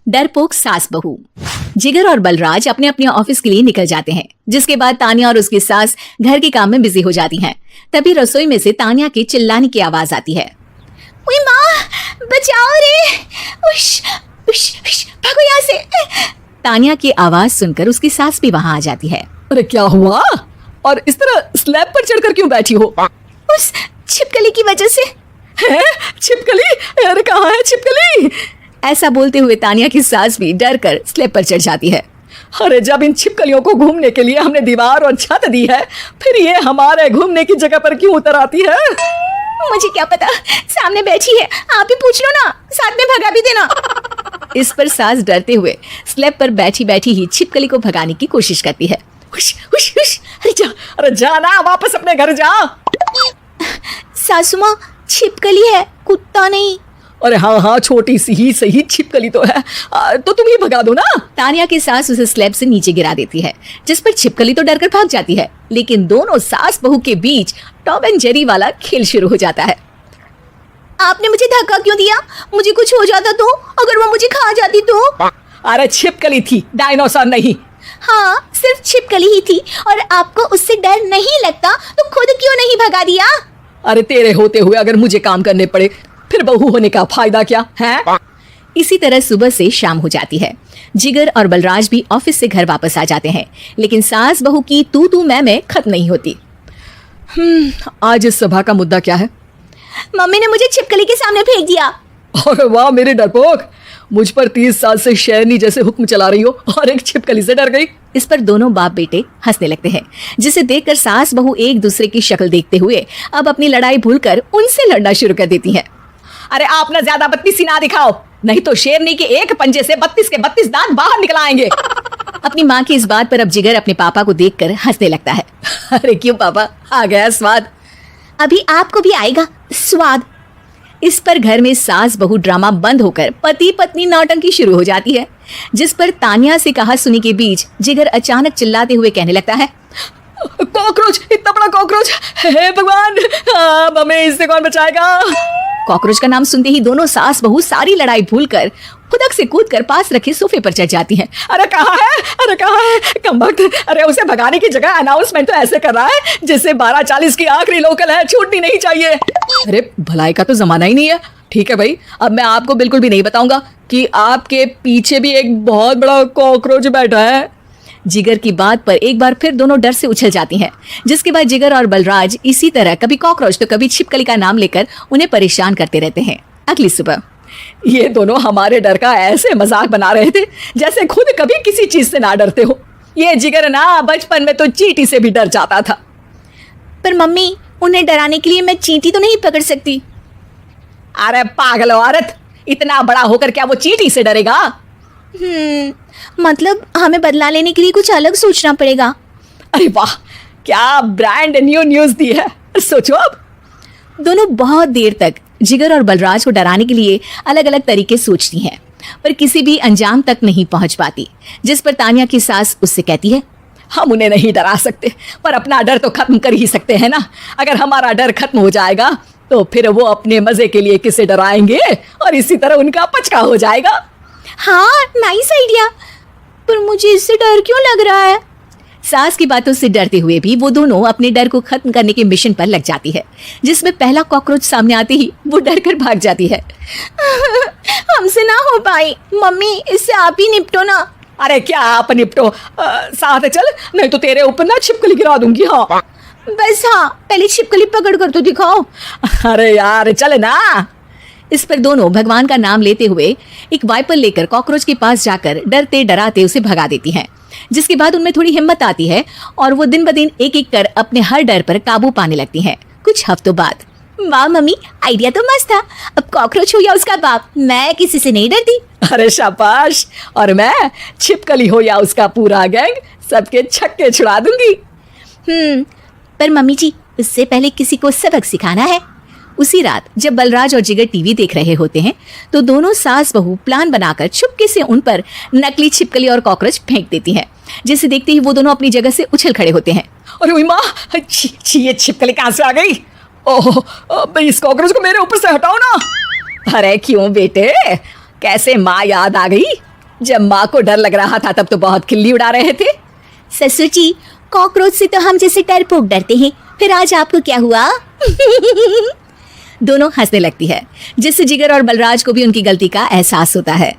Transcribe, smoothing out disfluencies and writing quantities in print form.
डरपोक सास बहू। जिगर और बलराज अपने अपने ऑफिस के लिए निकल जाते हैं, जिसके बाद तानिया और उसकी सास घर के काम में बिजी हो जाती हैं। तभी रसोई में से तानिया के चिल्लाने की आवाज आती है। ओए माँ, बचाओ रे, उश, उश, उश, भागो यहाँ से। तानिया की आवाज सुनकर उसकी सास भी वहाँ आ जाती है। अरे क्या हुआ? और इस तरह स्लैब पर चढ़कर क्यों बैठी हो? उस छिपकली की वजह से। है? छिपकली? अरे कहाँ है छिपकली? ऐसा बोलते हुए तानिया की सास भी डर कर स्लैब पर चढ़ जाती है। अरे जब इन छिपकलियों को घूमने के लिए हमने दीवार और छत दी है, फिर ये हमारे घूमने की जगह पर क्यों उतर आती है? मुझे क्या पता, सामने बैठी है, आप ही पूछ लो ना, साथ में भगा भी देना। इस पर सास डरते हुए स्लैब पर बैठी बैठी ही छिपकली को भगाने की कोशिश करती है। हुश, हुश, हुश, अरे जा ना, वापस अपने घर जा। सासू माँ, छिपकली है, कुत्ता नहीं। अरे हाँ हाँ, छोटी सी ही सही छिपकली तो है, तो तुम ही भगा दो ना। तानिया की सास उसे स्लैब से नीचे गिरा देती है, जिस पर छिपकली तो डरकर भाग जाती है, लेकिन दोनों सास बहू के बीच टॉम एंड जेरी वाला खेल शुरू हो जाता है। आपने मुझे धक्का क्यों दिया? मुझे कुछ हो जाता तो? अगर वो मुझे खा जाती तो? अरे छिपकली थी, डायनासोर नहीं। हाँ, सिर्फ छिपकली ही थी, और आपको उससे डर नहीं लगता तो खुद क्यों नहीं भगा दिया? अरे तेरे होते हुए अगर मुझे काम करने पड़े, फिर बहू होने का फायदा क्या है? इसी तरह सुबह से शाम हो जाती है। जिगर और बलराज भी ऑफिस से घर वापस आ जाते हैं, लेकिन सास बहू की तू मैं खत्म नहीं होती। आज इस सभा का मुद्दा क्या है? मम्मी ने मुझे छिपकली के सामने फेंक दिया। अरे वाह मेरे डरपोक, मुझ पर 30 साल से शेरनी जैसे हुक्म चला रही हो और एक छिपकली से डर गई। इस पर दोनों बाप बेटे हंसने लगते हैं, जिसे देखकर सास बहू एक दूसरे की शक्ल देखते हुए अब अपनी लड़ाई भूलकर उनसे लड़ना शुरू कर देती हैं। अरे आप ना ज्यादा बत्तीसी ना दिखाओ, नहीं तो शेरनी के एक पंजे से 32 के 32 दांत बाहर निकल आएंगे। अपनी माँ की इस बात पर अब जिगर अपने पापा को देखकर हंसने लगता है। अरे क्यों पापा, आ गया स्वाद? अभी आपको भी आएगा स्वाद। इस पर घर में सास बहू ड्रामा बंद होकर पति पत्नी नौटंकी शुरू हो जाती है, जिस पर तानिया से कहा सुनी के बीच जिगर अचानक चिल्लाते हुए कहने लगता है। कॉकरोच, इतना बड़ा कॉकरोच, हे भगवान, हमें इससे कौन बचाएगा? कॉकरोच का नाम सुनते ही दोनों सास बहू सारी लड़ाई भूलकर खुदक से कूदकर पास रखे सोफे पर चढ़ जाती हैं। अरे कहाँ है, अरे कहाँ है कमबख्त? अरे उसे भगाने की जगह अनाउंसमेंट तो ऐसे कर रहा है जैसे 12:40 की आखिरी लोकल है, छूटनी नहीं चाहिए। अरे भलाई का तो जमाना ही नहीं है। ठीक है भाई, अब मैं आपको बिल्कुल भी नहीं बताऊंगा कि आपके पीछे भी एक बहुत बड़ा कॉकरोच बैठा है। जिगर की बात पर एक बार फिर दोनों डर से उछल जाती हैं, जिसके बाद जिगर और बलराज इसी तरह कभी कॉकरोच तो कभी छिपकली का नाम लेकर उन्हें परेशान करते रहते हैं। अगली सुबह ये दोनों हमारे डर का ऐसे मजाक बना रहे थे जैसे खुद कभी किसी चीज से ना डरते हो। ये जिगर ना बचपन में तो चींटी से भी डर जाता था। पर मम्मी, उन्हें डराने के लिए मैं चींटी तो नहीं पकड़ सकती। अरे पागल औरत, इतना बड़ा होकर क्या वो चींटी से डरेगा? मतलब हमें बदला लेने के लिए कुछ अलग सोचना पड़ेगा। अरे वाह, क्या ब्रांड न्यू न्यूज दी है। सोचो अब। दोनों बहुत देर तक जिगर और बलराज को डराने के लिए अलग अलग तरीके सोचती हैं, पर किसी भी अंजाम तक नहीं पहुंच पाती, जिस पर तानिया की सास उससे कहती है। हम उन्हें नहीं डरा सकते, पर अपना डर तो खत्म कर ही सकते हैं ना। अगर हमारा डर खत्म हो जाएगा तो फिर वो अपने मजे के लिए किसे डराएंगे और इसी तरह उनका पचका हो जाएगा। हाँ, नाइस आइडिया, पर मुझे इससे डर क्यों लग रहा है? सास की बातों से डरते हुए भी वो दोनों अपने डर को खत्म करने के मिशन पर लग जाती है, जिसमें पहला कॉकरोच सामने आते ही वो डर कर भाग जाती है। हमसे ना हो पाई मम्मी, इससे आप ही निपटो ना। अरे क्या आप निपटो, साथ चल, नहीं तो तेरे ऊपर ना छिपकली गिरा दूंगी। हाँ बस, हाँ पहले छिपकली पकड़ कर तो दिखाओ। अरे यार चल ना। इस पर दोनों भगवान का नाम लेते हुए एक वाइपर लेकर कॉकरोच के पास जाकर डरते डराते उसे भगा देती हैं, जिसके बाद उनमें थोड़ी हिम्मत आती है और वो दिन ब दिन एक एक कर अपने हर डर पर काबू पाने लगती हैं। कुछ हफ्तों बाद, वाह मम्मी, आइडिया तो मस्त था। अब कॉकरोच हो या उसका बाप, मैं किसी से नहीं डरती। अरे शाबाश, और मैं छिपकली हो या उसका पूरा गैंग, सबके छक्के छुड़ा दूंगी। पर मम्मी जी, उससे पहले किसी को सबक सिखाना है। उसी रात जब बलराज और जिगर टीवी देख रहे होते हैं, तो दोनों सास बहू प्लान बनाकर चुपके से उन पर नकली छिपकली और कॉकरोच फेंक देती हैं, जिसे देखते ही वो दोनों अपनी जगह से उछल खड़े होते हैं। अरे माँ, ये छिपकली कहाँ से आ गई? ओह, इस कॉकरोच को मेरे ऊपर से हटाओ ना। अरे क्यों बेटे, कैसे माँ याद आ गई? जब माँ को डर लग रहा था तब तो बहुत खिल्ली उड़ा रहे थे। ससुर जी, कॉकरोच से तो हम जैसे डरपोक डरते हैं, फिर आज आपको क्या हुआ? दोनों हंसने लगती है, जिससे जिगर और बलराज को भी उनकी गलती का एहसास होता है।